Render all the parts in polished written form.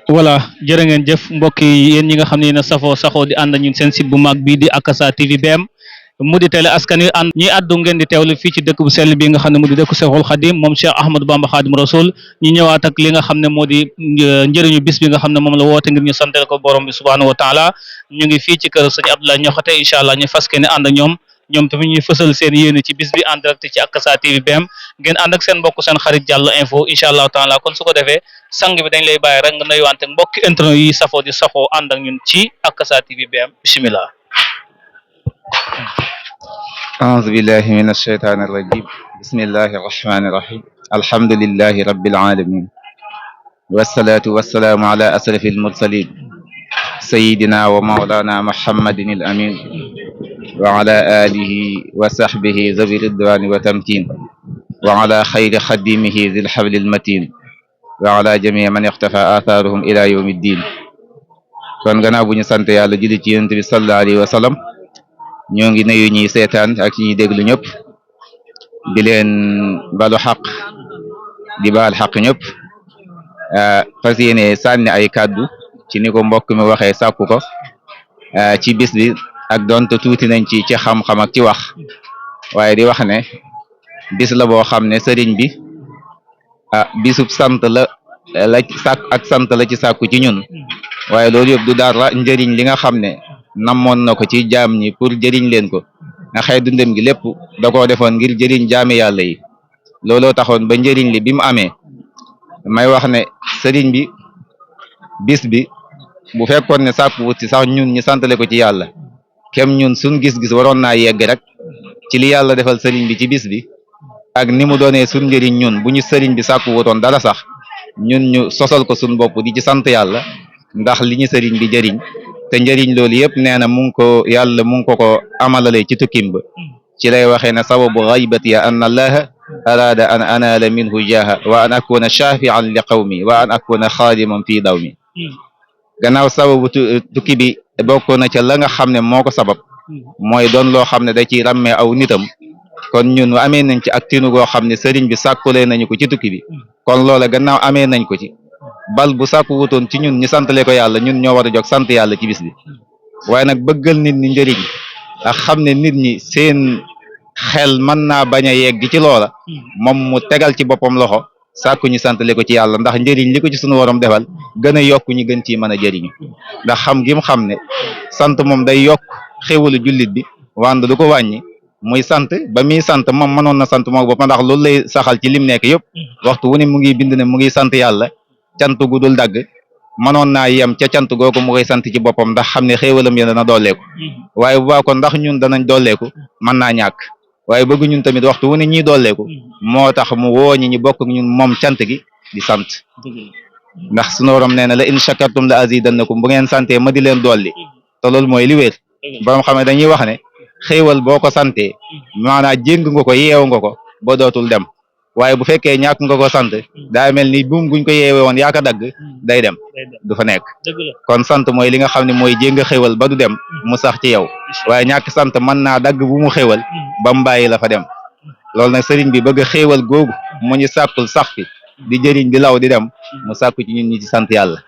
voilà jërë ngeen jëf mbokk yi yéen ñi nga xam ne yéen a saxoo di ànd ñun seen site bu mag bii di Akasa TV BM mu di télé askan wi ànd ñi àddu ngeen di teewlu fii ci dëkk bu sell bi nga xam ne mu di dëkku Seexul Xadim moom Cheikh Ahmadou Bamba Xadim Rasul ñu ñëwaat ak li nga xam ne moo di njëriñu bis bi nga xam ne moom la woote ngir ñu santale ko borom bi subhanahu wa taala ñu ngi fii ci kër sëñ Abdoulaye Ñoxate incha allah ñu fas ne ànd ak ñoom tamit ñuy fësal seen yéene ci bis bi en direct ci Akasa TV BM ngeen ànd ak seen mbokk seen xarit Diallo Info incha allahu taala kon su ko defee sang bi dañ lay bàyyi rek nga nuyuwante mbokki internet yi safoo di saxoo ànd ak ñun ci Akasa TV BM bismillah. أعوذ بالله من الشيطان الرجيم بسم الله الرحمن الرحيم الحمد لله رب العالمين والصلاة والسلام على أشرف المرسلين سيدنا ومولانا محمد الأمين وعلى آله وصحبه ذوي الرضوان والتمكين وعلى خير خديمه ذي الحبل المتين وعلى جميع من اقتفى آثارهم إلى يوم الدين kon gannaaw bu ñu sant yàlla julli ci yonent bi sallallahu alayhi wa sallam ñoo ngi nuyu ñi seetaan ak ñi déglu ñëpp di leen balu xaq di baal xaq ñëpp fas yéene sànni ay kàddu ci ni ko mbokk mi waxee sàkku ko ci bis bi ak donte tuuti nañ ci xam-xam ak ci wax waaye di wax ne bis la boo xam ne sëriñ bi bisub sant la sàkk ak sant la ci sàkku ci ñun waaye loolu yëpp du dara njëriñ li nga xam ne namoon na ko ci jaam ñi pour jëriñ leen ko nga xëy dundam gi lépp da koo defoon ngir jëriñ jaami yàlla yi looloo taxoon ba njëriñ li bi mu amee may wax ne sëriñ bi bis bi bu fekkoon ne sàkku wut ci sax ñun ñu santale ko ci yàlla kem ñun suñ gis-gis waroon naa yegg rek ci li yàlla defal sëriñ bi ci bis bi ak ni mu doonee suñ njëriñ ñun bu ñu sëriñ bi sàkku wutoon dara sax ñun ñu sosal ko suñ bopp di ci sant yàlla ndax li ñu sëriñ bi jëriñ te njëriñ loolu yëpp nee na mu ngi ko yàlla mu ngi ko amalale ci tukkim ba ci lay waxee ne sababu ghaybati an allaha arada an anala minhu jaha wa an akuna shafi'an li qawmi wa an akuna xaadiman fii dawmi gannaaw sababu tukki bi bokk na ca la nga xam ne moo ko sabab mooy doon loo xam ne da ciy ràmmee aw nitam kon ñun amee nañ ci ak tinu goo xam ne sëriñ bi sàkkulee nañu ko ci tukki bi kon loola gannaaw amee nañ ko ci bal bu sàkku wutoon ci ñun ñu santale ko yàlla ñun ñoo war a jóg sant yàlla ci bis bi waaye nag bëggal nit ñi njëriñ ak xam ne nit ñi seen xel mën naa bañ a yegg ci loola moom mu tegal ci boppam loxo sàkku ñu santale ko ci yàlla ndax njëriñ li ko ci sunu waram defal gën a yokk ñu gën ciy mën a jëriñu ndax xam gi mu xam ne sant moom day yokk xéwalu jullit bi wànd du ko wàññi muy sant ba muy sant moom mënoon na sant moom boppam ndax loolu lay saxal ci lim nekk yëpp waxtu wu ne mu ngi bind ne mu ngi sant yàlla cant gu dul dagg mënoon naa yem ca cant googu mu koy sant ci boppam ndax xam ne xéewalam ya dana dooleeku waaye bu baax kon ndax ñun danañ dooleeku mën naa ñàkk waaye bëgg ñun tamit waxtu wu ne ñiy dooleeku moo tax mu woo ñi bokk ñun moom cant gi di sant ndax sunu Boroom nee na la in shakartum la azidannakum bu ngeen santee ma di leen dolli te loolu mooy li wér borom xam ne dañuy wax ne xéewal boo ko santee maanaam jéng nga ko yeew nga ko ba dootul dem waaye bu fekkee ñàkk nga ko sant daa mel ni buum guñ ko yeewe woon yaa ko dagg day dem du fa nekk kon sant mooy li nga xam ne mooy jéng xéewal ba du dem mu sax ci yow waaye ñàkk sant mën naa dagg bu mu xéewal ba mu bàyyi la fa dem loolu nag sëriñ bi bëgg xéewal googu mu ñu sàkkul sax fi di jëriñ di law di dem mu sàkku ci ñun ñi ci sant yàlla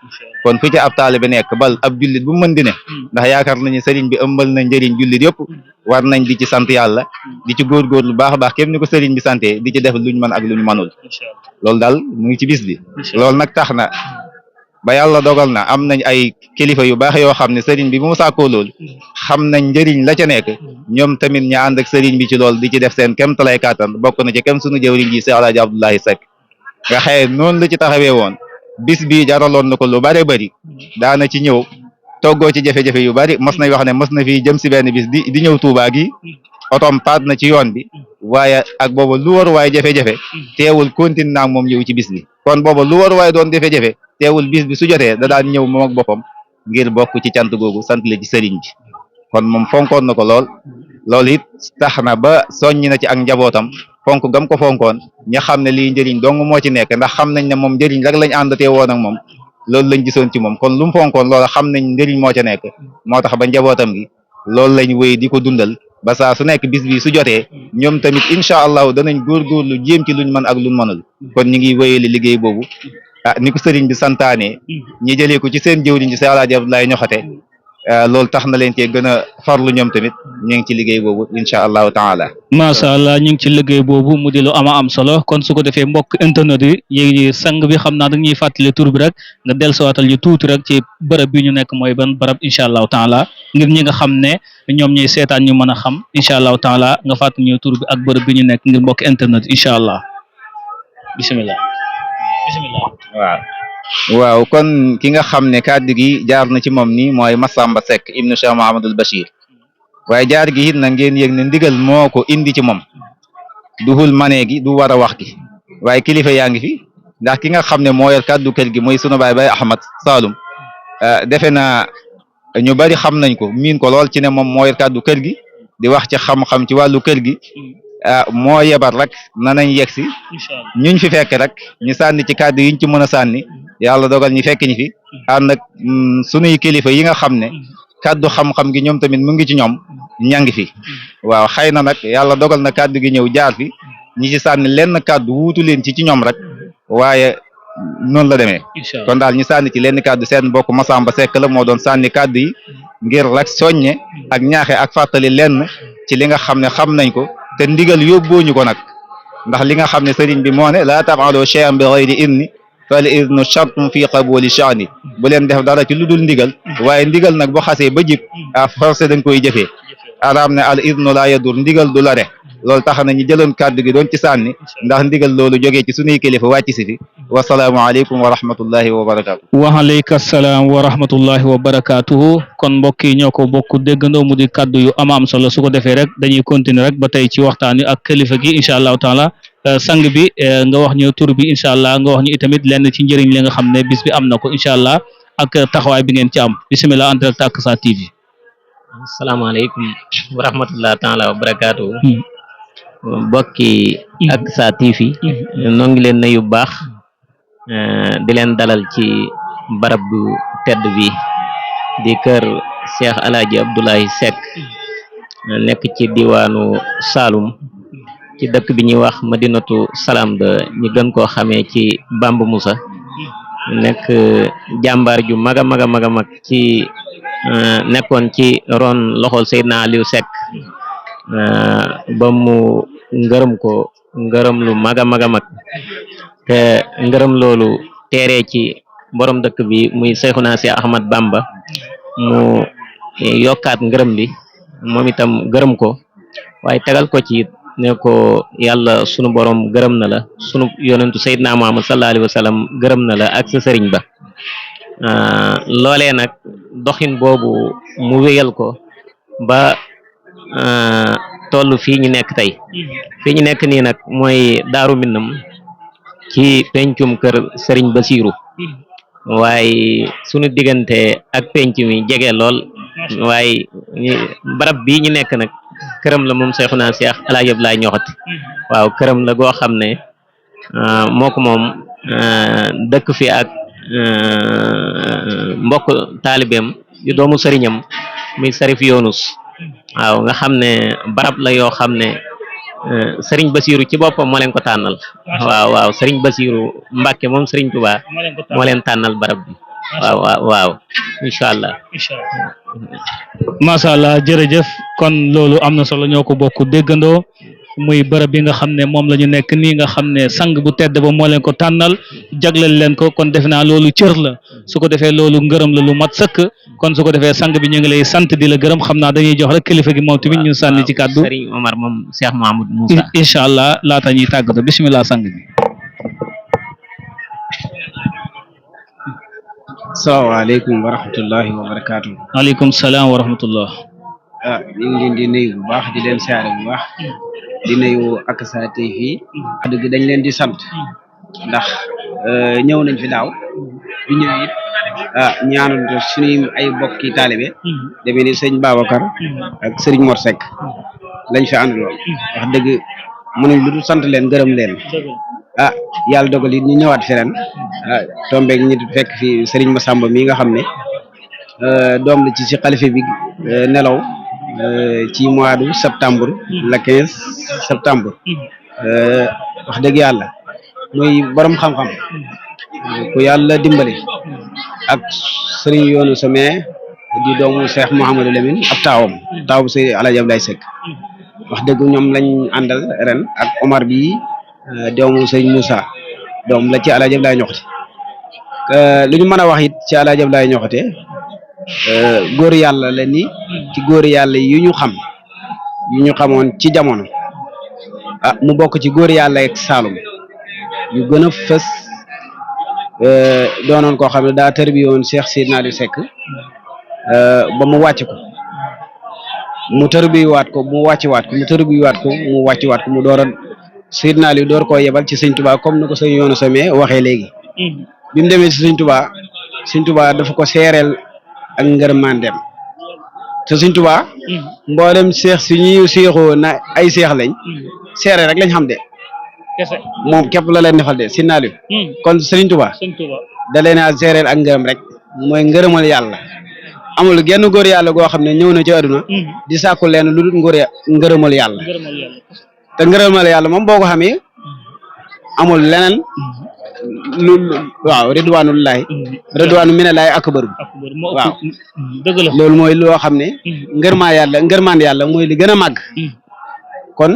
kon fu ci ab taalibe nekk bal ab jullit bu mën di ne ndax yaakaar nañu sëriñ bi ëmbal na njëriñ jullit yëpp war nañ di ci sant yàlla di ci góorgóorlu lu baax a baax képp ni ko sëriñ bi santee di ci def luñ mën ak luñ mënul loolu daal mu ngi ci bis bi loolu nag tax na ba yàlla dogal na am nañ ay kilifa yu baax yoo xam ne sëriñ bi bu mu sàkkoo loolu xam nañ njëriñ la ca nekk ñoom tamit ña ànd ak sëriñ bi ci loolu di ci def seen kem talay kàttan bokk na ci kem suñu jëwriñ ji Cheikh Alaaji Abdoulaye Seck nga xëye noonu la ci taxawee woon bis bi jaraloon na ko lu bare bari daana ci ñëw toggoo ci jafe-jafe yu bari mos nañ wax ne mos na fi jëm si benn bis di ñëw Touba gi otom paat na ci yoon bi waaye ak booba lu war waaye jafe-jafe teewul continue naa moom ñëw ci bis bi kon booba lu war waaye doon jafe-jafe teewul bis bi su jotee da daan ñëw moom ak boppam ngir bokk ci cant googu sant la ci sëriñ bi kon moom fonkoon na ko lool loolu it tax na ba soññi na ci ak njabootam fonk gam ko fonkoon ña xam ne lii njëriñ dong moo ci nekk ndax xam nañ ne moom njëriñ rek lañ àndatee woon ak moom loolu lañ gisoon ci moom kon lu mu fonkoon loola xam nañ njëriñ moo ca nekk moo tax ba njabootam gi loolu lañ wéy di ko dundal ba saa su nekk bis bi su jotee ñoom tamit incha allahu danañ góorgóorlu jéem ci luñ mën ak luñ mënul kon ñu ngi wéyale liggéey boobu ni ko sëriñ bi santaane ñi jëlee ko ci seen jëwriñ ci Seex Alaaji Abdoulaye Ñoxate loolu tax na leen cee gën a farlu ñoom tamit ñu ngi ci liggéey boobu incha allahu taala. macha allah ñu ngi ci liggéey boobu mu di lu ama am solo kon su ko defee mbokk internet yi yéegi sang bi xam naa da ñuy fàttali tur bi rek nga dellusiwaatal ñu tuuti rek ci bërëb bi ñu nekk mooy ban barab incha allahu taala ngir ñi nga xam ne ñoom ñuy seetaan ñu mën a xam incha allahu taala nga fàttali ñu tur bi ak bërëb bi ñu nekk ngir mbokk internet incha allah bisimilah. waaw kon ki nga xam ne kàddu gi jaar na ci moom ni mooy Massamba Seck ibnu Cheikh Mahamadul Bachir waaye jaar gi it na ngeen yëg ne ndigal moo ko indi ci moom duhul manee gi du war a wax gi waaye kilifa yaa ngi fi ndax ki nga xam ne moo yor kàddu kër gi mooy sunu baay Ahmad Saloum defe naa ñu bari xam nañ ko miin ko lool ci ne moom moo yor kàddu kër gi di wax ci xam-xam ci wàllu kër gi moo yebal rek nañ yegg si ñuñ fi fekk rek ñu sànni ci kàddu yiñ ci mën a sànni yàlla dogal ñu fekk ñi fi ànd ak sunuy kilifa yi nga xam ne kàddu xam-xam gi ñoom tamit mu ngi ci ñoom ña ngi fi waaw xëy na nag yàlla dogal na kàddu gi ñëw jaar fi ñi ci sànni lenn kàddu wuutu leen ci ñoom rek waaye noonu la demee kon daal ñu sànni ci lenn kàddu seen mbokk Massamba Seck la moo doon sànni kàddu yi ngir rek soññe ak ñaaxe ak fàttali lenn ci li nga xam ne xam nañ ko te ndigal yóbbooñu ko nag ndax li nga xam ne sëriñ bi moo ne laa taf'alu shay'an bi ghayri idni fal idnu shartun fi qabuli sha'ni bu leen def dara ci lu dul ndigal waaye ndigal nag bu xasee ba jib forcé dañ koy jëfee araam ne al idnu laa yadur ndigal du la re loolu tax na ñu jëloon kàddu gi doon ci sànni ndax ndigal loolu jógee ci sunuy kilifa wàcc si fi wasalaamu aleykum wa rahmatullahi wa barakaatu. waaleykum salaam wa rahmatullahi wa barakaatuhu kon mbokk yi ñoo ko bokk déggandoo mu di kàddu yu ama am solo su ko defee rek dañuy continuer rek ba tey ci waxtaan wi ak kilifa gi incha allahu taala sang bi nga wax ñu tur bi incha allah nga wax ñu itamit lenn ci njëriñ li nga xam ne bis bi am na ko incha allah ak taxawaay bi ngeen ci am bisimilah en direct Akasa TV. asalaamaaleykum wa rahmatullahi taala wa barakaatuhu. mbokki Akasa TV noo ngi leen nuyu bu baax di leen dalal ci barab bu tedd bi di kër Cheikh Alaaji Abdoulaye Seck nekk ci diwaanu Saloum ci dëkk bi ñuy wax Madinatu Salaam de ñu gën koo xamee ci Bamba Moussa nekk jàmbaar ju mag a mag a mag a mag ci nekkoon ci ron loxol Seydina Aliou Seck ba mu ngërëm ko ngërëm lu mag a mag a mag te ngërëm loolu teeree ci borom dëkk bi muy Seyxuna Si Ahmad Bamba mu yokkaat ngërëm li moom itam gërëm ko waaye tegal ko ci ne ko yàlla sunu borom gërëm na la sunu yonentu Seydina Muhammad sallallahu alayhi wa sallam gërëm na la ak sa sëriñ ba loolee nag doxin boobu mu wéyal ko ba toll fii ñu nekk tey fii ñu nekk nii nag mooy Daaru Minam ci pencum kër Sëriñ Basiiru waaye sunu diggante ak penc mi jege lool waaye barab bii ñu nekk nag këram la moom Seexuna Seex Alaaji Abdoulaye Ñoxate waaw këram la goo xam ne moo ko moom dëkk fi ak mbokk taalibeem yu doomu sëriñam muy Sarif Yunus waaw nga xam ne barab la yoo xam ne Sëriñ Basiiru ci boppam moo leen ko tànnal waaw Sëriñ Basiiru Mbàkke moom Sëriñ Tuubaa moo leen tànnal barab bi waaw incha allah macha allah jërëjëf kon loolu am na solo ñoo ko bokk déggandoo muy bërëb bi nga xam ne moom la ñu nekk nii nga xam ne sang bu tedd ba moo leen ko tànnal jagleel leen ko kon defe naa loolu cër la su ko defee loolu ngërëm la lu mat sëkk kon su ko defee sang bi ñu ngi lay sant di la gërëm xam naa dañuy jox rek kilifa gi moom tamit ñu sànni ci kàddu Serigne Omar moom Cheikh Mahamadou Moussa incha allah laata ñuy tàggatoo bisimilah sang bi. salaamaaleykum wa rahmatullahi wa barakaatu. waaleykum salaam wa rahmatullah. ñu ngi leen di nuyu bu baax di leen siyaare bu baax di nuyu Akasa TV addu gi dañ leen di sant ndax ñëw nañ fi daaw bi ñëw it ñaanal suñuy ay bokki taalibe demee ni sëñ Babacar ak sëriñ Mor Seck lañ fi àndaloon wax dëgg mënuñ lu dul sant leen gërëm leen yàlla dogal it ñu ñëwaat fi ren tombeeg ñi fekk fi sëriñ Massamba mi nga xam ne doom la ci xalife bi nelaw ci mois de septembre le 15 septembre wax dëgg yàlla muy borom xam-xam ku yàlla dimbali ak sëriñ yoonu sama di doomu Cheikh Mouhamadou Lamine ab taawu Seydi Alaaji Abdoulaye Seck wax dëgg ñoom lañ àndal ren ak Omar bi doomu sëriñ Moussa doom la ci Alaaji Abdoulaye Ñoxote li ñu mën a wax it ci Alaaji Abdoulaye Ñoxote góor yàlla la ni ci góor yàlla yu ñu xamoon ci jamono mu bokk ci góor yàlla ak Saalum yu gën a fës doonoon koo xam ne daa tërbi woon Cheikh Seydina Aliou Seck ba mu wàcc ko mu tërbiwaat ko mu wàcciwaat ko mu tërbiwaat ko mu wàcciwaat ko mu door a Seydina Aliou door koo yebal ci sëñ Touba comme ni ko sëñ yoonu somee waxee léegi bi mu demee ci sëñ Touba dafa ko seereel ak ngërmandeem te sëñ Touba mboolem seex si ñuy seexoo na ay seex lañ seere rek lañ xam de moom képp la leen defal de Seydina Aliou kon sëñ Touba da leen a seereel ak ngërëm rek mooy ngërëmal yàlla amul genn góor yàlla goo xam ne ñëw na ci àdduna di sàkku leen lu dul ngërëmal yàlla te ngërëmal yàlla moom boo ko xamee amul leneen waaw ridwaanu minallaahi akbar waaw dëgg la loolu mooy loo xam ne ngërmaan yàlla mooy li gën a màgg kon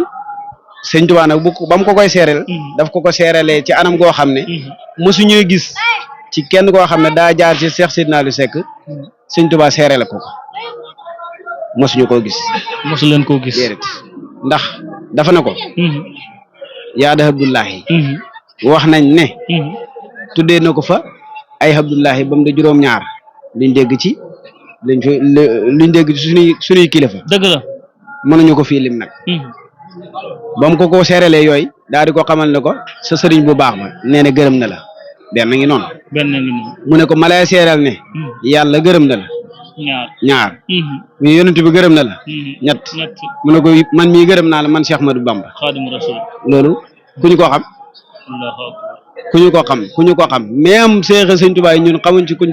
sëñ Tuubaa nag ba mu ko koy seereel daf ko seerelee ci anam goo xam ne mosu ñuy gis ci kenn koo xam ne daa jaar ci Cheikh Seydina Aliou Seck sëñ Tuubaa seerele ko mosuñu koo gis mosu leen koo gis ndax dafa na ko yaa da Abdullahi wax nañ ne tuddee na ko fa ay Abdullahi ba mu de juróom-ñaar liñ dégg ci suñuy kilifa dëgg la mënuñu ko fii lim nag ba mu ko seerelee yooyu daal di ko xamal ne ko sa sëriñ bu baax ba nee na gërëm na la benn ngi noonu mu ne ko ma lay seereel ne yàlla gërëm na la ñaar mu yonent bi gërëm na la ñett mu ne ko man mii gërëm naa la man Cheikh Ahmadou Bamba Xaadimu Rasuul loolu ku ñu ko xam même seexe sëñ Tuubaa yi ñun xamuñ ci kuñ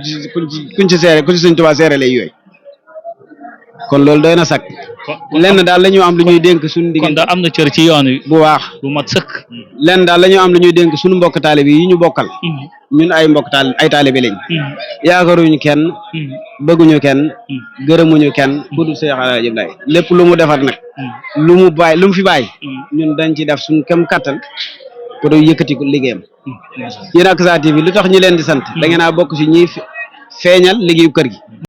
ci seere ku ci sëñ Tuubaa seere lay yooyu kon loolu doy na sakk lenn daal la ñu am lu ñuy dénk suñu diggante kon daal am na cër ci yoon wi bu baax bu mat sëkk lenn daal la ñu am lu ñuy dénk suñu mbokk taalibe yi ñu bokkal ñun ay mbokk ay taalibe lañ yaakaaruñu kenn bëgguñu kenn gërëmuñu kenn ku dul Seex Alaaji Abdoulaye lépp lu mu defar nag lu mu fi bàyyi ñun dañ ci def suñu kem kattan pour yëkkati ko liggéeyam yéen Akasa TV lu tax ñu leen di sant da ngeen a bokk ci ñiy feeñal liggéeyu kër gi